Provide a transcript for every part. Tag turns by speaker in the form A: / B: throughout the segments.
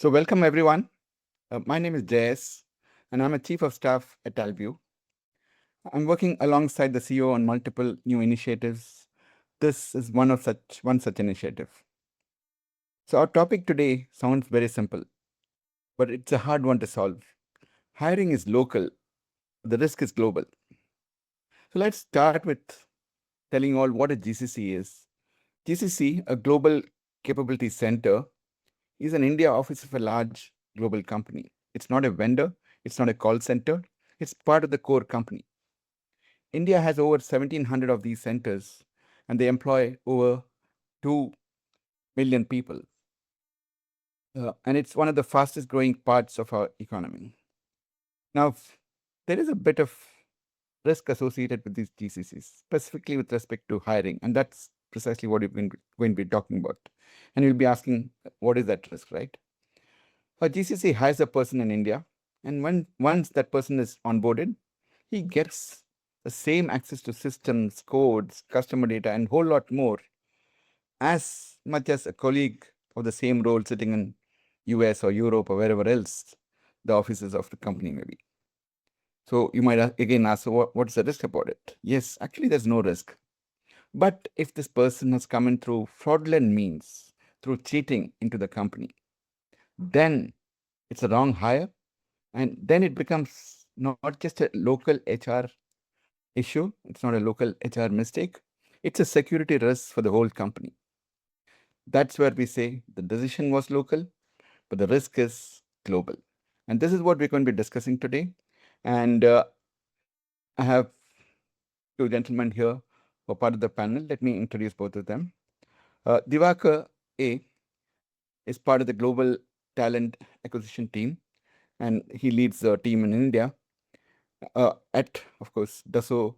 A: So welcome everyone. My name is Jayesh, and I'm a chief of staff at Talview. I'm working alongside the CEO on multiple new initiatives. This is one such initiative. So our topic today sounds very simple, but it's a hard one to solve. Hiring is local, the risk is global. So let's start with telling all what a GCC is. GCC, a global capability center, is an India office of a large global company. It's not a vendor, it's not a call center, it's part of the core company. India has over 1,700 of these centers, and they employ over 2 million people. And it's one of the fastest growing parts of our economy. Now, there is a bit of risk associated with these GCCs, specifically with respect to hiring, and that's precisely what we're going to be talking about. And you'll be asking, what is that risk, right? A GCC hires a person in India, and once that person is onboarded, he gets the same access to systems, codes, customer data, and whole lot more, as much as a colleague of the same role sitting in US or Europe or wherever else the offices of the company may be. So you might again ask, so what's the risk about it? Yes, actually there's no risk. But if this person has come in through fraudulent means, through cheating into the company, then it's a wrong hire. And then it becomes not just a local HR issue, it's not a local HR mistake, it's a security risk for the whole company. That's where we say the decision was local, but the risk is global. And this is what we're going to be discussing today. And I have two gentlemen here who are part of the panel. Let me introduce both of them. Divakar A is part of the global talent acquisition team, and he leads the team in India at, of course, Dassault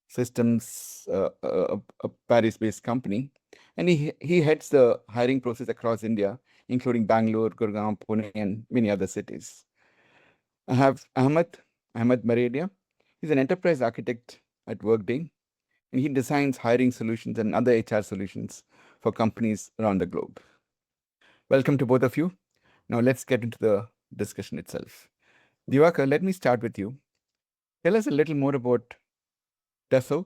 A: Systems, a Paris-based company, and he heads the hiring process across India, including Bangalore, Gurgaon, Pune, and many other cities. I have Ahmed Maradia. He's an enterprise architect at Workday, and he designs hiring solutions and other HR solutions for companies around the globe. Welcome to both of you. Now let's get into the discussion itself. Divakar, let me start with you. Tell us a little more about Dassault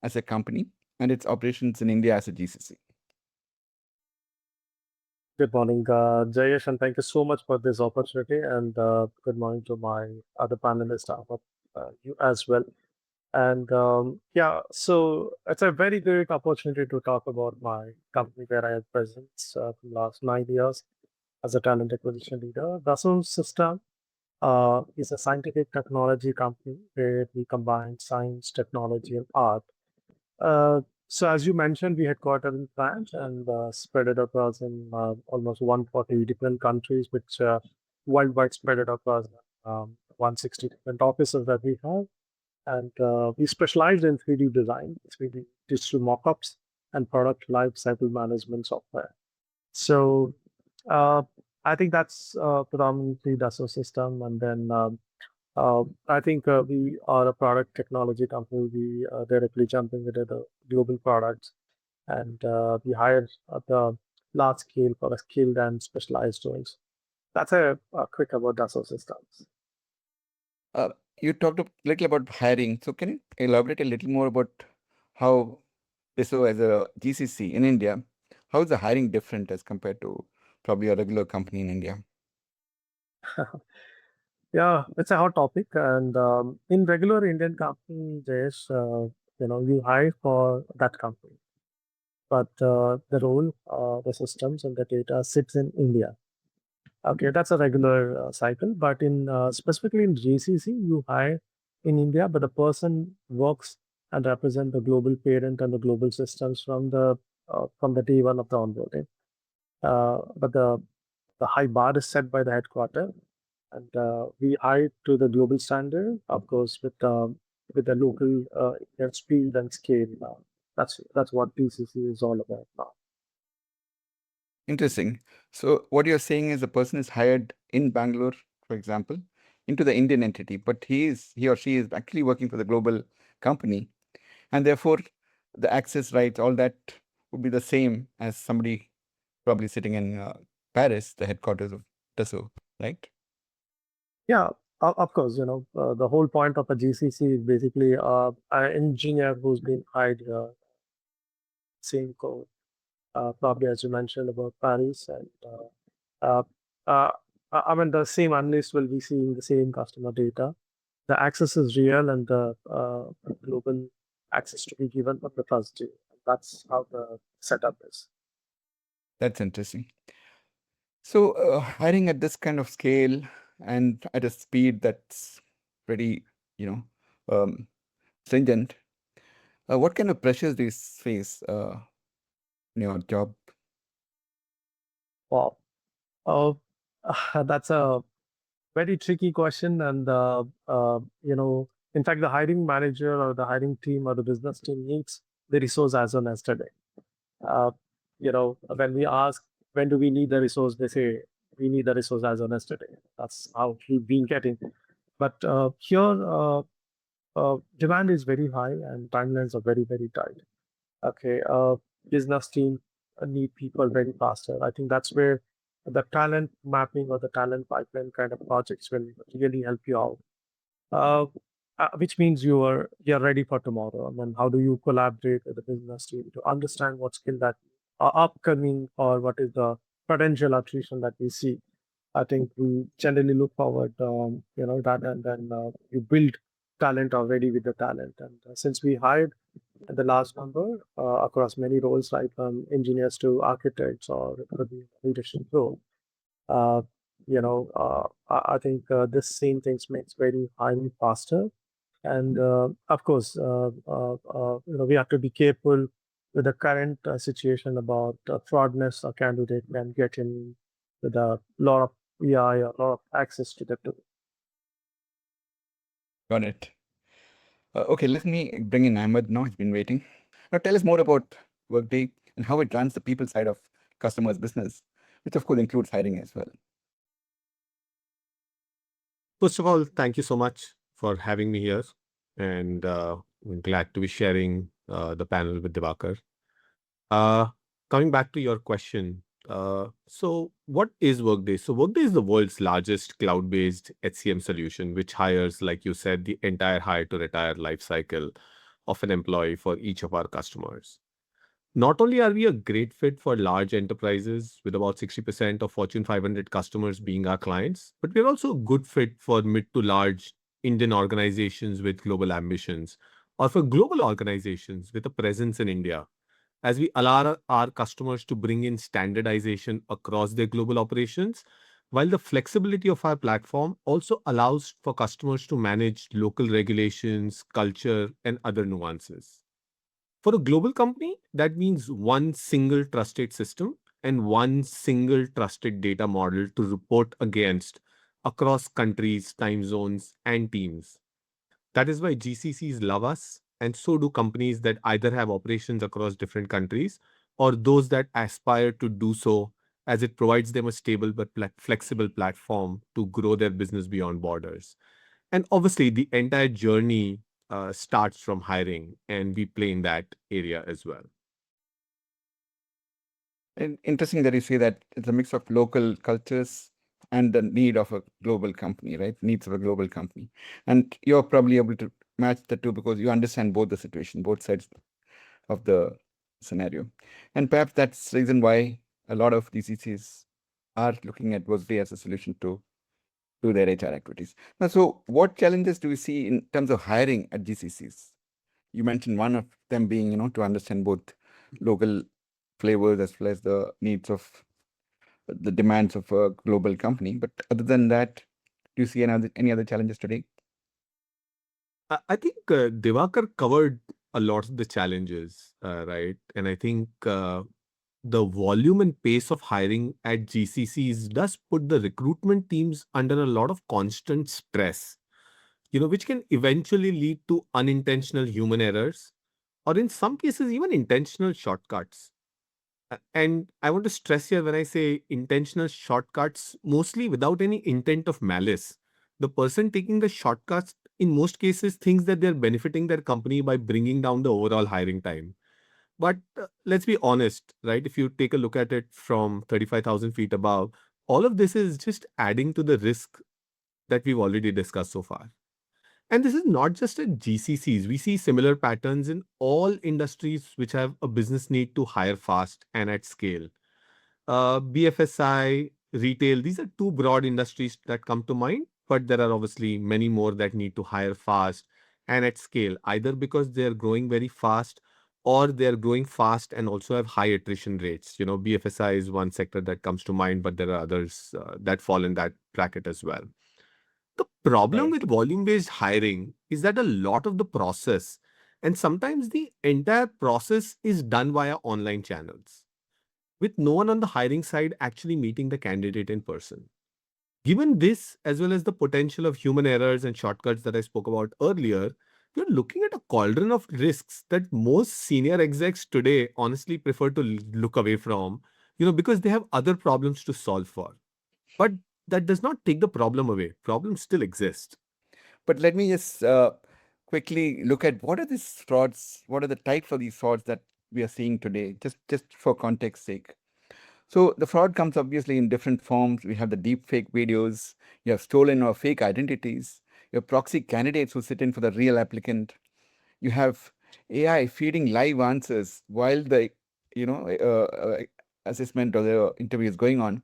A: as a company and its operations in India as a GCC.
B: Good morning, Jayesh, and thank you so much for this opportunity. And good morning to my other panelists, you as well. And yeah, so it's a very great opportunity to talk about my company where I have presence for the last 9 years as a talent acquisition leader. Dassault System is a scientific technology company where we combine science, technology, and art. So as you mentioned, we headquartered in France and spread it across in almost 140 different countries, which worldwide spread it across 160 different offices that we have. And we specialize in 3D design, 3D digital mockups, and product lifecycle management software. So uh, I think that's predominantly Dassault System. And then I think we are a product technology company. We directly jumping into the global products, and we hire at the large scale for a skilled and specialized roles. That's a quick about Dassault Systems.
A: You talked a little about hiring. So can you elaborate a little more about how Dassault as a GCC in India, how is the hiring different as compared to probably a regular company in India?
B: Yeah, it's a hot topic, and in regular Indian company, there's you hire for that company, but the role, the systems, and the data sits in India. Okay, that's a regular cycle, but in specifically in GCC, you hire in India, but the person works and represent the global parent and the global systems from the day one of the onboarding. But the high bar is set by the headquarter, and we hire to the global standard, of course, with the local speed and scale. That's what GCC is all about now.
A: Interesting. So what you're saying is a person is hired in Bangalore, for example, into the Indian entity, but he or she is actually working for the global company, and therefore the access rights, all that would be the same as somebody probably sitting in Paris, the headquarters of so, right?
B: Yeah, of course, the whole point of a GCC is basically an engineer who's been hired here, same code, probably as you mentioned about Paris, and uh, uh, I mean, the same analyst will be seeing the same customer data. The access is real, and the global access to be given from the first day. That's how the setup is.
A: That's interesting. So, hiring at this kind of scale and at a speed that's pretty, you know, stringent, what kind of pressures do you face in your job?
B: Wow. Oh, that's a very tricky question. And, in fact, the hiring manager or the hiring team or the business team needs the resource as on yesterday. Uh, when we ask, when do we need the resource, they say, we need the resource as on yesterday. That's how we've been getting. But here, demand is very high and timelines are very, very tight. Okay, business team need people very faster. I think that's where the talent mapping or the talent pipeline kind of projects will really help you out. Uh, which means you're ready for tomorrow. And then how do you collaborate with the business team to understand what skill that are upcoming or what is the potential attrition that we see? I think we generally look forward, that, and then you build talent already with the talent. And since we hired the last number across many roles, like engineers to architects or it could be leadership role, uh, I think this same things makes very highly faster. And of course, we have to be careful with the current situation about fraudness a candidate can get in with a lot of AI or a lot of access to the tool.
A: Got it. Okay, let me bring in Ahmed now. He's been waiting. Now, tell us more about Workday and how it runs the people side of customers' business, which of course includes hiring as well.
C: First of all, thank you so much for having me here. And I'm glad to be sharing the panel with Divakar. Uh, Coming back to your question, so what is Workday? So Workday is the world's largest cloud-based HCM solution, which hires, like you said, the entire hire to retire life cycle of an employee for each of our customers. Not only are we a great fit for large enterprises with about 60% of Fortune 500 customers being our clients, but we're also a good fit for mid to large Indian organizations with global ambitions or for global organizations with a presence in India, as we allow our customers to bring in standardization across their global operations, while the flexibility of our platform also allows for customers to manage local regulations, culture, and other nuances. For a global company, that means one single trusted system and one single trusted data model to report against across countries, time zones, and teams. That is why GCCs love us, and so do companies that either have operations across different countries or those that aspire to do so, as it provides them a stable but flexible platform to grow their business beyond borders. And obviously, the entire journey starts from hiring, and we play in that area as well.
A: And interesting that you say that it's a mix of local cultures and the need of a global company, right? Needs of a global company. And you're probably able to match the two because you understand both the situation, both sides of the scenario. And perhaps that's the reason why a lot of DCCs are looking at Workday as a solution to do their HR activities. Now, so what challenges do you see in terms of hiring at GCCs? You mentioned one of them being, to understand both local flavors as well as the needs of the demands of a global company. But other than that, do you see any other challenges today?
C: I think Divakar covered a lot of the challenges, right? And I think the volume and pace of hiring at GCCs does put the recruitment teams under a lot of constant stress, which can eventually lead to unintentional human errors or in some cases, even intentional shortcuts. And I want to stress here when I say intentional shortcuts, mostly without any intent of malice. The person taking the shortcuts, in most cases, thinks that they're benefiting their company by bringing down the overall hiring time. But let's be honest, right? If you take a look at it from 35,000 feet above, all of this is just adding to the risk that we've already discussed so far. And this is not just at GCCs. We see similar patterns in all industries which have a business need to hire fast and at scale. BFSI, retail, these are two broad industries that come to mind, but there are obviously many more that need to hire fast and at scale, either because they're growing very fast or they're growing fast and also have high attrition rates. BFSI is one sector that comes to mind, but there are others that fall in that bracket as well. The problem
A: Right.
C: with volume-based hiring is that a lot of the process and sometimes the entire process is done via online channels, with no one on the hiring side actually meeting the candidate in person. Given this, as well as the potential of human errors and shortcuts that I spoke about earlier, you're looking at a cauldron of risks that most senior execs today honestly prefer to look away from, because they have other problems to solve for. But that does not take the problem away. Problems still exist.
A: But let me just quickly look at what are these frauds, what are the types of these frauds that we are seeing today, just for context sake. So the fraud comes obviously in different forms. We have the deep fake videos, you have stolen or fake identities, you have proxy candidates who sit in for the real applicant, you have AI feeding live answers while the assessment or the interview is going on,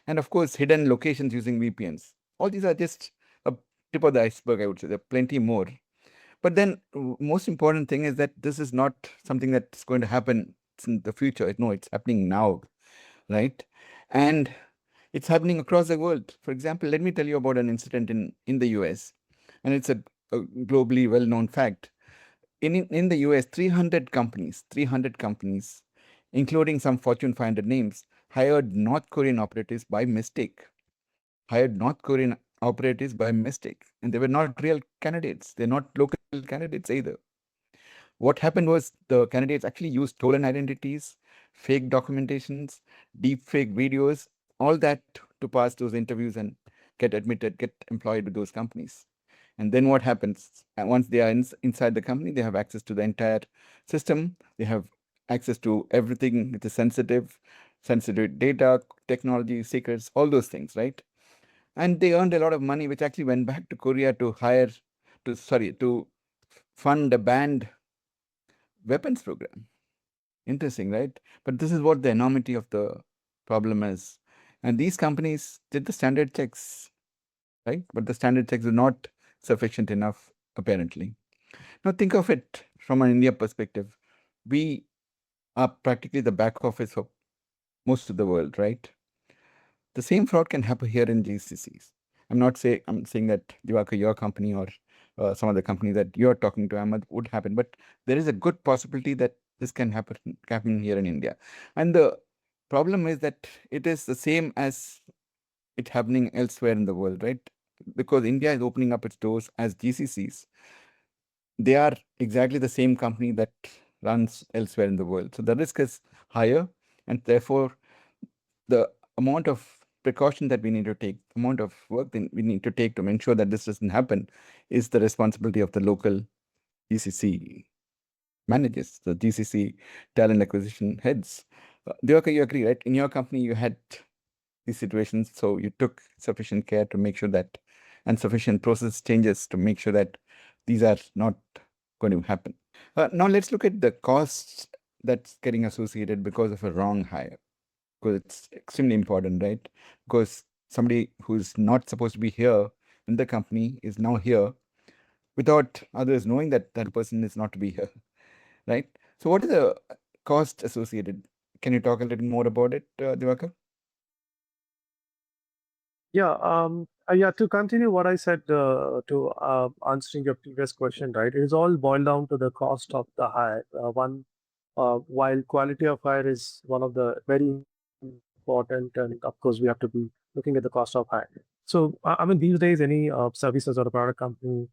A: and of course hidden locations using VPNs. All these are just a tip of the iceberg, I would say. There are plenty more. But then most important thing is that this is not something that's going to happen in the future. No, it's happening now, right? And it's happening across the world. For example, let me tell you about an incident in the US, and it's a globally well-known fact. In the US, 300 companies, including some Fortune 500 names, hired North Korean operatives by mistake. And they were not real candidates. They're not local candidates either. What happened was the candidates actually used stolen identities, fake documentations, deep fake videos, all that to pass those interviews and get admitted, get employed with those companies. And then what happens? Once they are inside the company, they have access to the entire system. They have access to everything that is sensitive data, technology, secrets, all those things, right? And they earned a lot of money, which actually went back to Korea to fund a banned weapons program. Interesting, right? But this is what the enormity of the problem is. And these companies did the standard checks, right? But the standard checks are not sufficient enough, apparently. Now, think of it from an India perspective. We are practically the back office of most of the world, right? The same fraud can happen here in GCCs. I'm saying that Diwakar, your company or some other company that you're talking to, Ahmed, would happen, but there is a good possibility that this can happen here in India. And the problem is that it is the same as it happening elsewhere in the world, right? Because India is opening up its doors as GCCs. They are exactly the same company that runs elsewhere in the world. So the risk is higher, and therefore the amount of precaution that we need to take, amount of work that we need to take to ensure that this doesn't happen is the responsibility of the local GCC managers, the GCC talent acquisition heads. Diwakar, you agree, right? In your company, you had these situations, so you took sufficient care to make sure that, and sufficient process changes to make sure that these are not going to happen. Now let's look at the costs that's getting associated because of a wrong hire, because it's extremely important, right? Because somebody who's not supposed to be here in the company is now here without others knowing that that person is not to be here, right? So what is the cost associated? Can you talk a little more about it, Diwakar?
B: Yeah, to continue what I said to answering your previous question, right? It is all boiled down to the cost of the hire. While quality of hire is one of the very important, and of course we have to be looking at the cost of hire. So I mean, these days, any services or a product company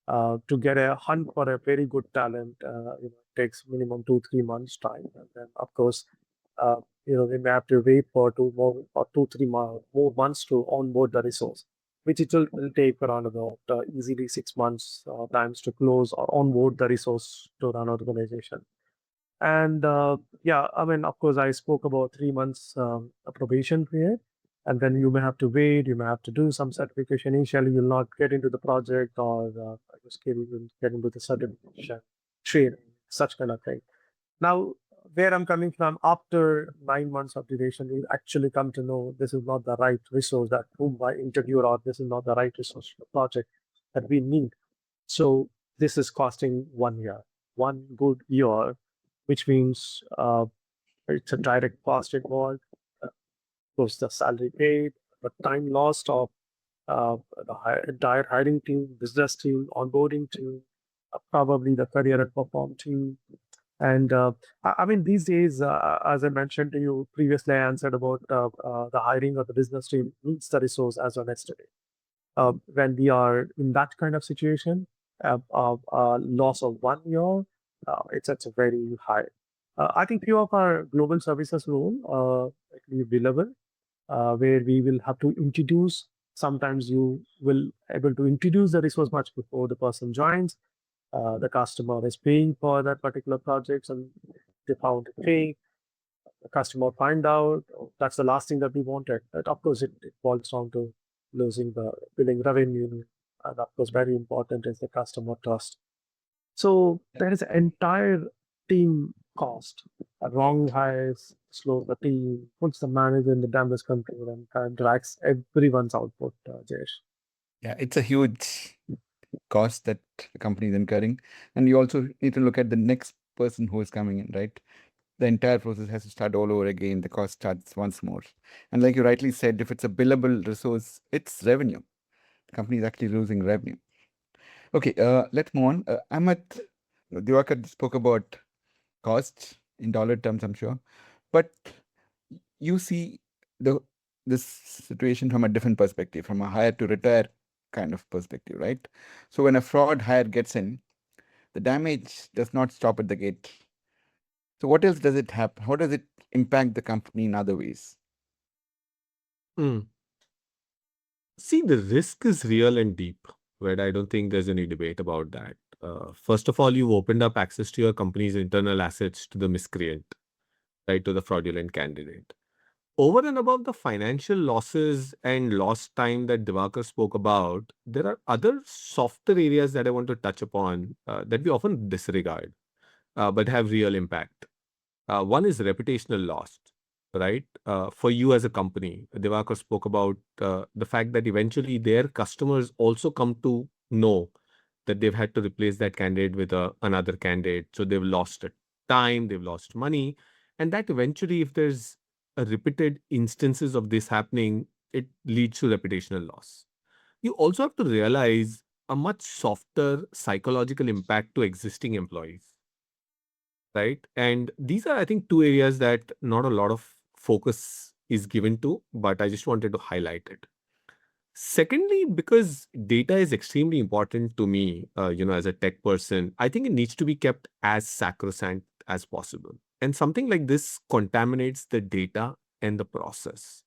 B: to get a hunt for a very good talent, takes minimum 2-3 months time, and then of course uh, they may have to wait for 2 3 more months to onboard the resource, which will take around about easily 6 months times to close or onboard the resource to run organization. And yeah, I mean, of course, I spoke about 3 months a probation period. and then you may have to wait, you may have to do some certification. Initially, you'll not get into the project, or your skill will get into the certification, training, such kind of thing. Now, where I'm coming from, after 9 months of duration, we actually come to know this is not the right resource that whom I interviewed, or this is not the right resource for the project that we need. So this is costing 1 year, 1 good year, which means it's a direct cost involved. Of course, the salary paid, the time lost of the entire hiring team, business team, onboarding team, probably the career and perform team. And I mean, these days, as I mentioned to you previously, I answered about the hiring of the business team needs the resource as on yesterday. When we are in that kind of situation, loss of 1 year, it's a very high. I think few of our global services role actually billable, where we will have to introduce. Sometimes you will able to introduce the resource much before the person joins. The customer is paying for that particular project, and they found it fake. The customer find out. That's the last thing that we wanted. But of course, it boils down to losing the billing revenue, and of course, very important is the customer trust. So there is an entire team cost. Wrong hires slows the team, puts the manager in the damage control, and kind of drags everyone's output, Jayesh.
A: Yeah, it's a huge cost that the company is incurring. And you also need to look at the next person who is coming in, right? The entire process has to start all over again. The cost starts once more. And like you rightly said, if it's a billable resource, it's revenue. The company is actually losing revenue. Okay, let's move on. Amit, Diwakar spoke about costs in dollar terms, I'm sure. But you see the this situation from a different perspective, from a hire to retire kind of perspective, right? So when a fraud hire gets in, the damage does not stop at the gate. So what else does it happen? How does it impact the company in other ways?
C: Mm. See, the risk is real and deep, right? I don't think there's any debate about that. First of all, you've opened up access to your company's internal assets to the miscreant, right, to the fraudulent candidate. Over and above the financial losses and lost time that Divakar spoke about, there are other softer areas that I want to touch upon that we often disregard but have real impact. One is reputational loss, right? For you as a company, Divakar spoke about the fact that eventually their customers also come to know that they've had to replace that candidate with another candidate. So they've lost time, they've lost money. And that eventually, if there's a repeated instances of this happening, it leads to reputational loss. You also have to realize a much softer psychological impact to existing employees, right? And these are, I think, two areas that not a lot of focus is given to, but I just wanted to highlight it. Secondly, because data is extremely important to me, as a tech person, I think it needs to be kept as sacrosanct as possible. And something like this contaminates the data and the process.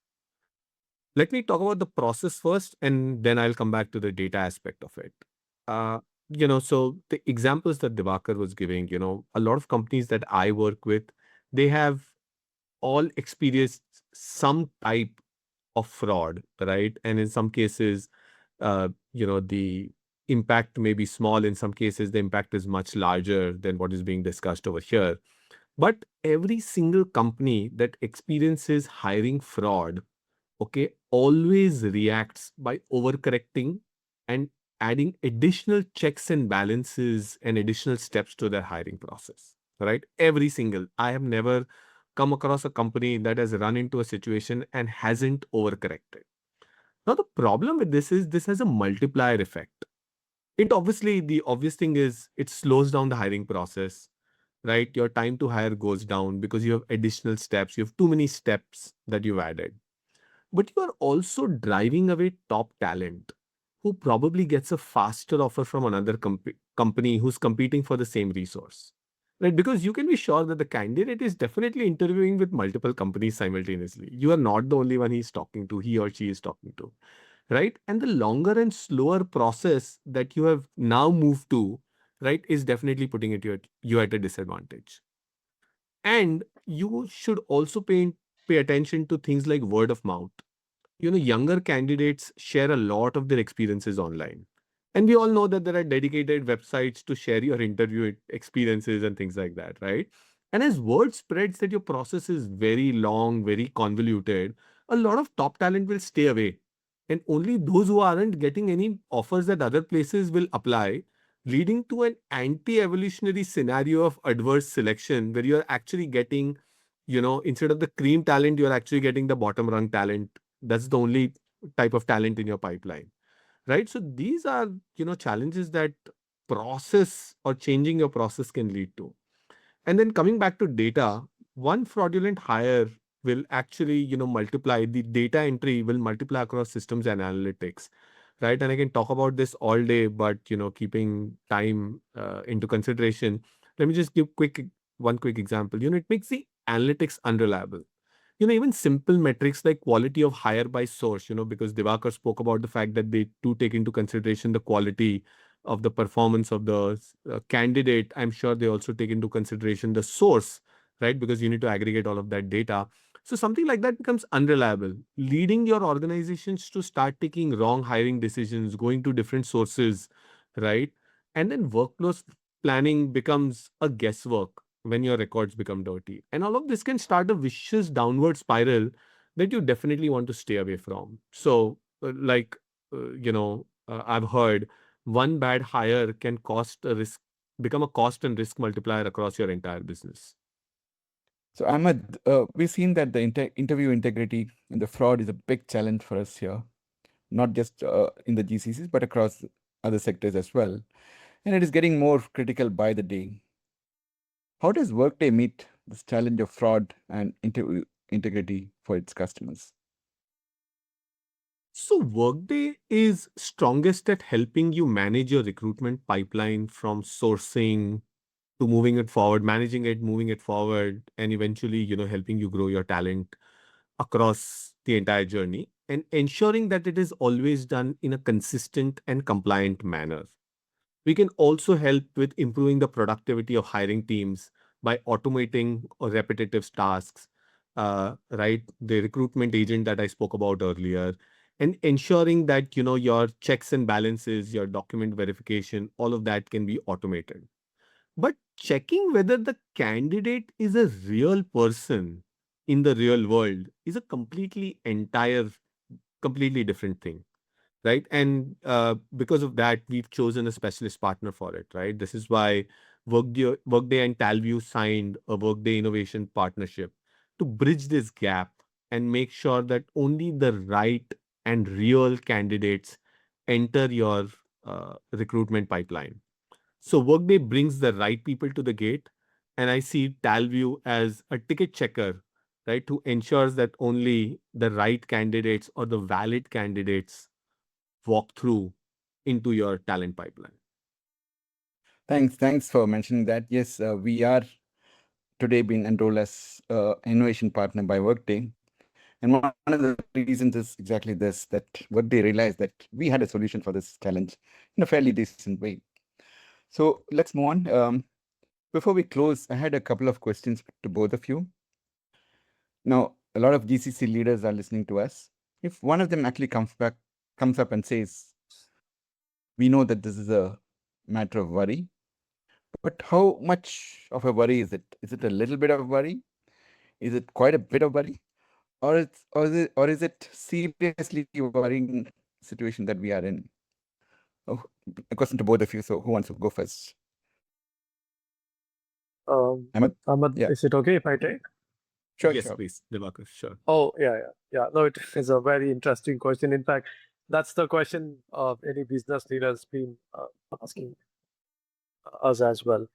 C: Let me talk about the process first, and then I'll come back to the data aspect of it. Uh, so the examples that Divakar was giving, a lot of companies that I work with, they have all experienced some type of fraud, right? And in some cases, the impact may be small. In some cases, the impact is much larger than what is being discussed over here. But every single company that experiences hiring fraud, okay, always reacts by overcorrecting and adding additional checks and balances and additional steps to their hiring process, right? Every single. I have never come across a company that has run into a situation and hasn't overcorrected. Now, the problem with this is this has a multiplier effect. It obviously, the obvious thing is it slows down the hiring process, right? Your time to hire goes down because you have additional steps. You have too many steps that you've added, but you are also driving away top talent who probably gets a faster offer from another company who's competing for the same resource, right? Because you can be sure that the candidate is definitely interviewing with multiple companies simultaneously. You are not the only one he's talking to, he or she is talking to, right? And the longer and slower process that you have now moved to, right, is definitely putting you at a disadvantage. And you should also pay attention to things like word of mouth. younger candidates share a lot of their experiences online. And we all know that there are dedicated websites to share your interview experiences and things like that, right? And as word spreads that your process is very long, very convoluted, a lot of top talent will stay away. And only those who aren't getting any offers at other places will apply, leading to an anti evolutionary scenario of adverse selection where you're actually getting, instead of the cream talent, you're actually getting the bottom rung talent. That's the only type of talent in your pipeline, right? So these are, challenges that process or changing your process can lead to. And then coming back to data, one fraudulent hire will actually, multiply the data entry will multiply across systems and analytics, right? And I can talk about this all day, but keeping time into consideration, let me just give one quick example. It makes the analytics unreliable. Even simple metrics like quality of hire by source, because Divakar spoke about the fact that they do take into consideration the quality of the performance of the candidate. I'm sure they also take into consideration the source, right? Because you need to aggregate all of that data. So something like that becomes unreliable, leading your organizations to start taking wrong hiring decisions, going to different sources, right? And then workflows planning becomes a guesswork when your records become dirty. And all of this can start a vicious downward spiral that you definitely want to stay away from. So, I've heard one bad hire can become a cost and risk multiplier across your entire business.
A: So Ahmed, we've seen that the interview integrity and the fraud is a big challenge for us here, not just in the GCCs, but across other sectors as well. And it is getting more critical by the day. How does Workday meet this challenge of fraud and interview integrity for its customers?
C: So, Workday is strongest at helping you manage your recruitment pipeline from sourcing to moving it forward, managing it, moving it forward, and eventually, helping you grow your talent across the entire journey and ensuring that it is always done in a consistent and compliant manner. We can also help with improving the productivity of hiring teams by automating repetitive tasks, right? The recruitment agent that I spoke about earlier, and ensuring that your checks and balances, your document verification, all of that can be automated. But checking whether the candidate is a real person in the real world is a completely different thing, right? And because of that, we've chosen a specialist partner for it, right? This is why Workday and Talview signed a Workday Innovation Partnership to bridge this gap and make sure that only the right and real candidates enter your recruitment pipeline. So Workday brings the right people to the gate, and I see Talview as a ticket checker, right, who ensures that only the right candidates or the valid candidates walk through into your talent pipeline.
A: Thanks for mentioning that. Yes, we are today being enrolled as innovation partner by Workday. And one of the reasons is exactly this, that Workday realized that we had a solution for this challenge in a fairly decent way. So let's move on. Before we close, I had a couple of questions to both of you. Now, a lot of GCC leaders are listening to us. If one of them actually comes up and says, we know that this is a matter of worry, but how much of a worry is it? Is it a little bit of worry? Is it quite a bit of worry? Or is it seriously worrying situation that we are in? Oh, a question to both of you. So who wants to go first? Ahmed?
B: Ahmad,
A: Yeah,
B: is it okay if I take?
A: sure,
C: Yes,
A: sure.
C: please, Divakar, sure.
B: Oh, yeah. No, it is a very interesting question. In fact, that's the question of any business leader has been asking us as well.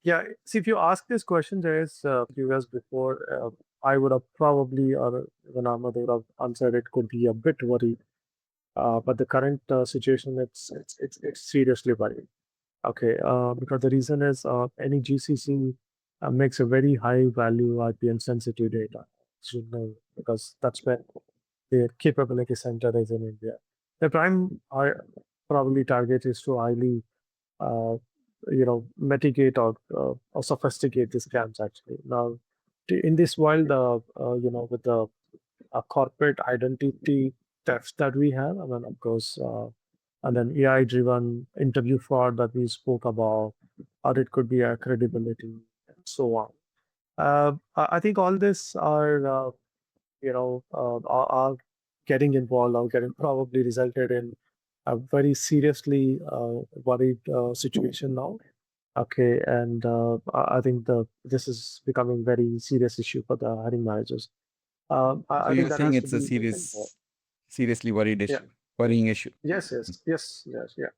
B: Yeah, see, if you ask this question, there is a few years before, I would have probably, or even Ahmad would have answered it, could be a bit worried. But the current situation, it's seriously worrying. Okay, because the reason is any GCC makes a very high value IPM sensitive data, as you know, because that's where their capability center is in India. The prime probably target is to highly, uh, mitigate or sophisticate these scams actually. Now, in this world, with the corporate identity theft that we have, and then of course, and then AI-driven interview fraud that we spoke about, or it could be a credibility and so on. I think all this are are getting involved or getting probably resulted in a very seriously worried situation now. Okay, and I think this is becoming very serious issue for the hiring managers.
A: So
B: I think
A: you're
B: that
A: saying
B: has to
A: it's a
B: be taken more.
A: seriously worried
B: Yeah.
A: issue, worrying issue.
B: Yes. Yes. Yes. Yes. Yeah.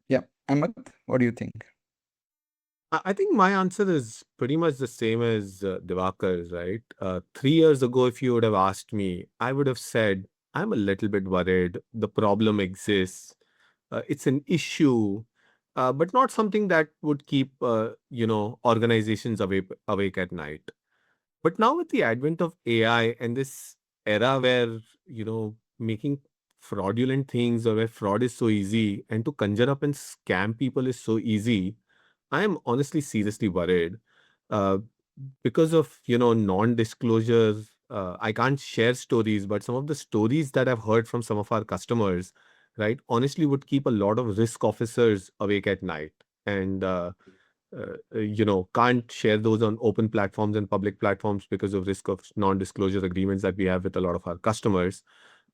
A: Yeah. Ahmad, what do you think?
C: I think my answer is pretty much the same as Divakar's, right? 3 years ago, if you would have asked me, I would have said, I'm a little bit worried. The problem exists. It's an issue, but not something that would keep, organizations awake at night. But now with the advent of AI and this era where, making fraudulent things or where fraud is so easy and to conjure up and scam people is so easy, I am honestly seriously worried. Uh, because of, non-disclosure, I can't share stories, but some of the stories that I've heard from some of our customers, right, honestly would keep a lot of risk officers awake at night. And can't share those on open platforms and public platforms because of risk of non-disclosure agreements that we have with a lot of our customers.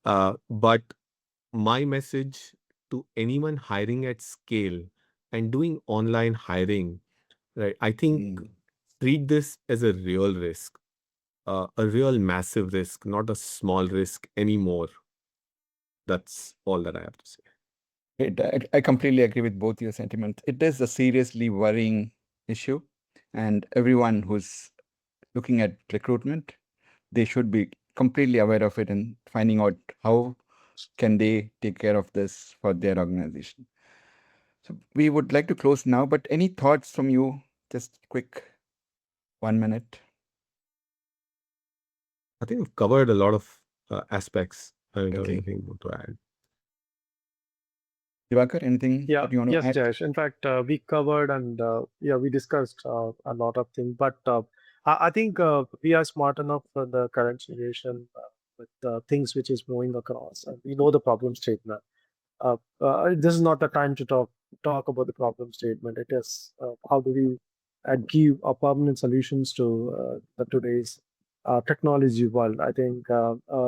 C: But my message to anyone hiring at scale and doing online hiring, right, I think
A: Mm.
C: treat this as a real risk, a real massive risk, not a small risk anymore. That's all that I have to say.
A: I completely agree with both your sentiments. It is a seriously worrying issue, and everyone who's looking at recruitment, they should be completely aware of it and finding out how can they take care of this for their organization. So we would like to close now, but any thoughts from you? Just quick 1 minute.
C: I think we've covered a lot of aspects. I don't have
A: Okay.
C: anything more to add.
A: Divakar, anything
B: Yeah.
A: that you want to
B: Yes,
A: add?
B: Jayesh. In fact, we covered and we discussed a lot of things, but I think we are smart enough for the current situation with things which is moving across, and we know the problem statement. This is not the time to talk about the problem statement. It is how do we give permanent solutions to the today's technology world. I think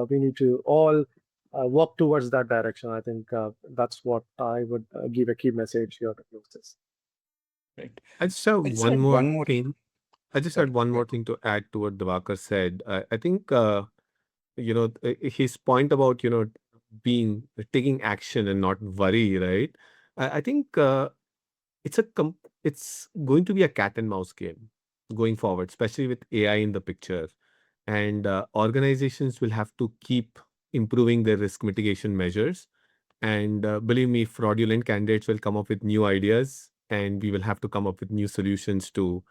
B: we need to all work towards that direction. I think that's what I would give a key message here to close this.
A: Right.
C: I just have
A: I just
C: one
A: had
C: more
A: one more.
C: thing. I just
A: Sorry.
C: had one
A: Go
C: more
A: ahead.
C: thing to add to what Divakar said. I think, his point about, being taking action and not worry, right? I think it's it's going to be a cat and mouse game going forward, especially with AI in the picture. And organizations will have to keep improving their risk mitigation measures. And believe me, fraudulent candidates will come up with new ideas, and we will have to come up with new solutions to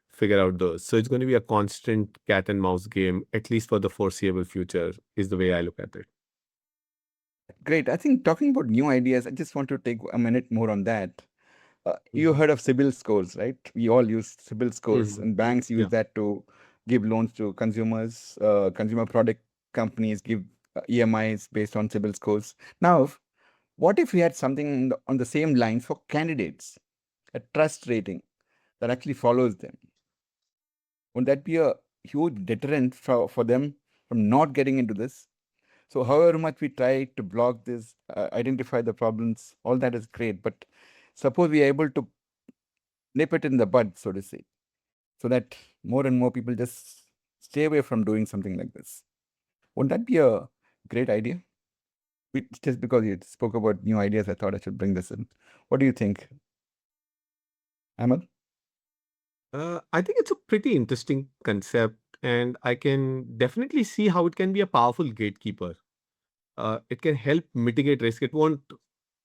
C: figure out those. So it's going to be a constant cat and mouse game, at least for the foreseeable future, is the way I look at it.
A: Great. I think talking about new ideas, I just want to take a minute more on that. You
C: Mhm.
A: heard of CIBIL scores, right? We all use CIBIL scores,
C: Mhm.
A: and banks use
C: Yeah.
A: that to give loans to consumers. Consumer product companies give EMIs based on CIBIL scores. Now, what if we had something on the same lines for candidates, a trust rating that actually follows them? Would that be a huge deterrent for them from not getting into this? So, however much we try to block this, identify the problems, all that is great. But suppose we are able to nip it in the bud, so to say, so that more and more people just stay away from doing something like this. Wouldn't that be a great idea? Just because you spoke about new ideas, I thought I should bring this in. What do you think, Ahmed?
C: I think it's a pretty interesting concept, and I can definitely see how it can be a powerful gatekeeper. It can help mitigate risk. It won't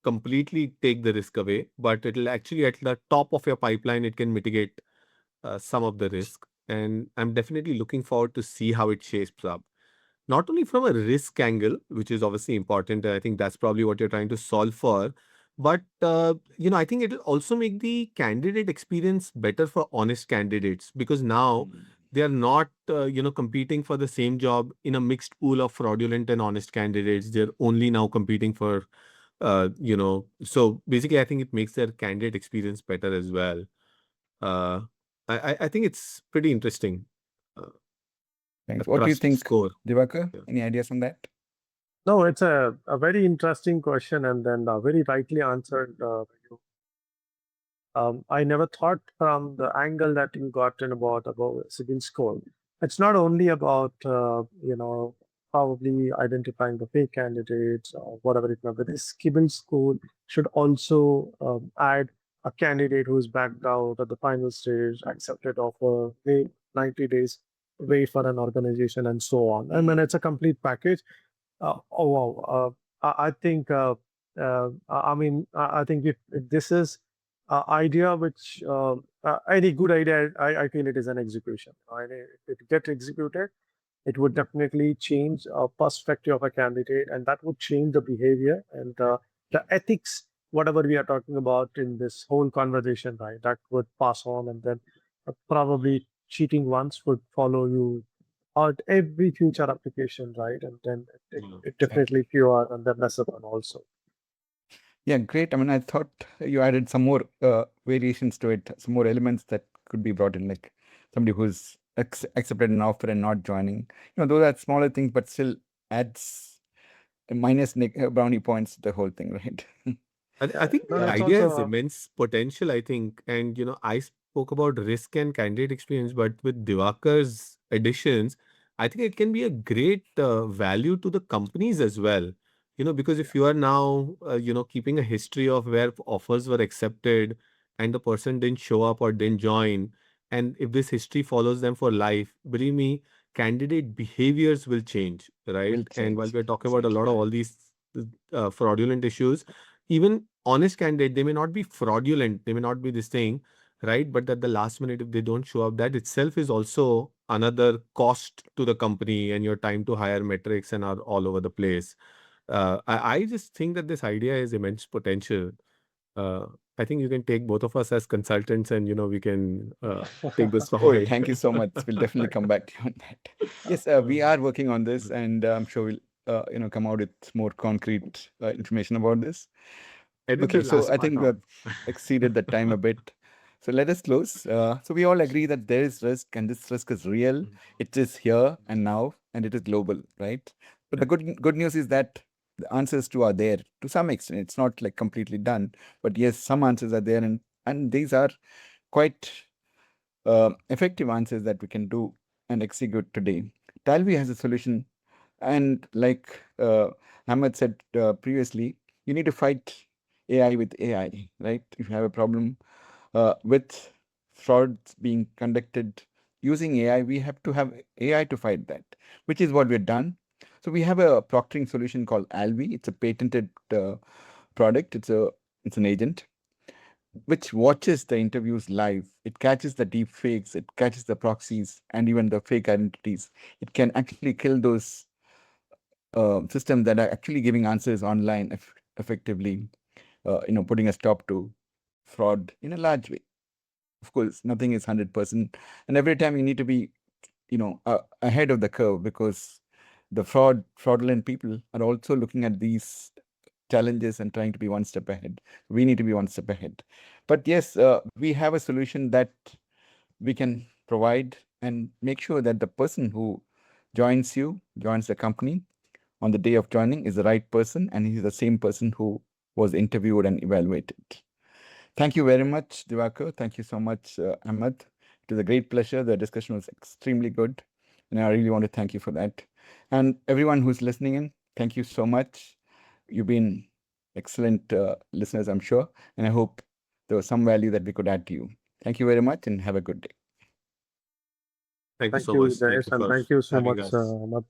C: completely take the risk away, but it'll actually, at the top of your pipeline, it can mitigate some of the risk. And I'm definitely looking forward to see how it shapes up. Not only from a risk angle, which is obviously important, and I think that's probably what you're trying to solve for, but I think it'll also make the candidate experience better for honest candidates, because now they are not, competing for the same job in a mixed pool of fraudulent and honest candidates. They're only now competing for, so basically, I think it makes their candidate experience better as well. Uh, I think it's pretty interesting.
A: Thanks.
C: The
A: What do you
C: trust
A: think,
C: score.
A: Divakar?
C: Yeah.
A: Any ideas on that?
B: No, it's a very interesting question, and then very rightly answered. I never thought from the angle that you got in about civil score. It's not only about probably identifying the fake candidates or whatever it may be. This civil score should also add a candidate who's backed out at the final stage, accepted offer, wait 90 days, wait for an organization, and so on. I mean, it's a complete package. Oh wow! I think. I mean, I think if this is idea which any good idea, I feel it is an execution. And if it gets executed, it would definitely change a perspective of a candidate, and that would change the behavior and the ethics, whatever we are talking about in this whole conversation, right? That would pass on, and then probably cheating ones would follow you out every future application, right? And then it definitely fewer and then lesser one also.
A: Yeah, great. I mean, I thought you added some more variations to it, some more elements that could be brought in, like somebody who's accepted an offer and not joining. Those are smaller things, but still adds a minus brownie points to the whole thing, right?
C: I think
B: No,
C: the
B: it's
C: idea has
B: also
C: immense potential, I think. And, I spoke about risk and candidate experience, but with Divakar's additions, I think it can be a great value to the companies as well. Because if you are now, keeping a history of where offers were accepted and the person didn't show up or didn't join, and if this history follows them for life, believe me, candidate behaviors will change, right?
A: Will
C: And while
A: change.
C: we're talking about a lot of all these fraudulent issues, even honest candidate, they may not be fraudulent, they may not be this thing, right? But at the last minute, if they don't show up, that itself is also another cost to the company, and your time to hire metrics and are all over the place. I just think that this idea has immense potential. uh, I think you can take both of us as consultants, and we can take this
A: Oh,
C: forward.
A: thank you so much. We'll definitely come back to you on that. Yes, we are working on this, and I'm sure we'll come out with more concrete information about this. Okay,
C: The
A: so
C: last
A: I
C: part
A: think we've
C: on.
A: exceeded the time a bit. So let us close. So we all agree that there is risk, and this risk is real. It is here and now, and it is global, right? But the good news is that the answers too are there to some extent. It's not like completely done, but yes, some answers are there, and these are quite effective answers that we can do and execute today. Talview has a solution, and like Ahmed said previously, you need to fight AI with AI, right? If you have a problem with frauds being conducted using AI, we have to have AI to fight that, which is what we've done. So we have a proctoring solution called Alvi. It's a patented product. It's an agent which watches the interviews live. It catches the deep fakes, it catches the proxies, and even the fake identities. It can actually kill those systems that are actually giving answers online effectively, putting a stop to fraud in a large way. Of course, nothing is 100%, and every time you need to be, ahead of the curve, because the fraudulent people are also looking at these challenges and trying to be one step ahead. We need to be one step ahead. But yes, we have a solution that we can provide and make sure that the person who joins the company on the day of joining is the right person, and he's the same person who was interviewed and evaluated. Thank you very much, Divakar. Thank you so much, Ahmed. It was a great pleasure. The discussion was extremely good, and I really want to thank you for that. And everyone who's listening in, thank you so much. You've been excellent listeners, I'm sure, and I hope there was some value that we could add to you. Thank you very much, and have a good day.
C: Thank you
B: thank
C: so
B: you,
C: much. Thank
B: Jayesh,
C: you
B: and
C: for
B: thank you so
C: having
B: much,
C: us.
B: Ahmad.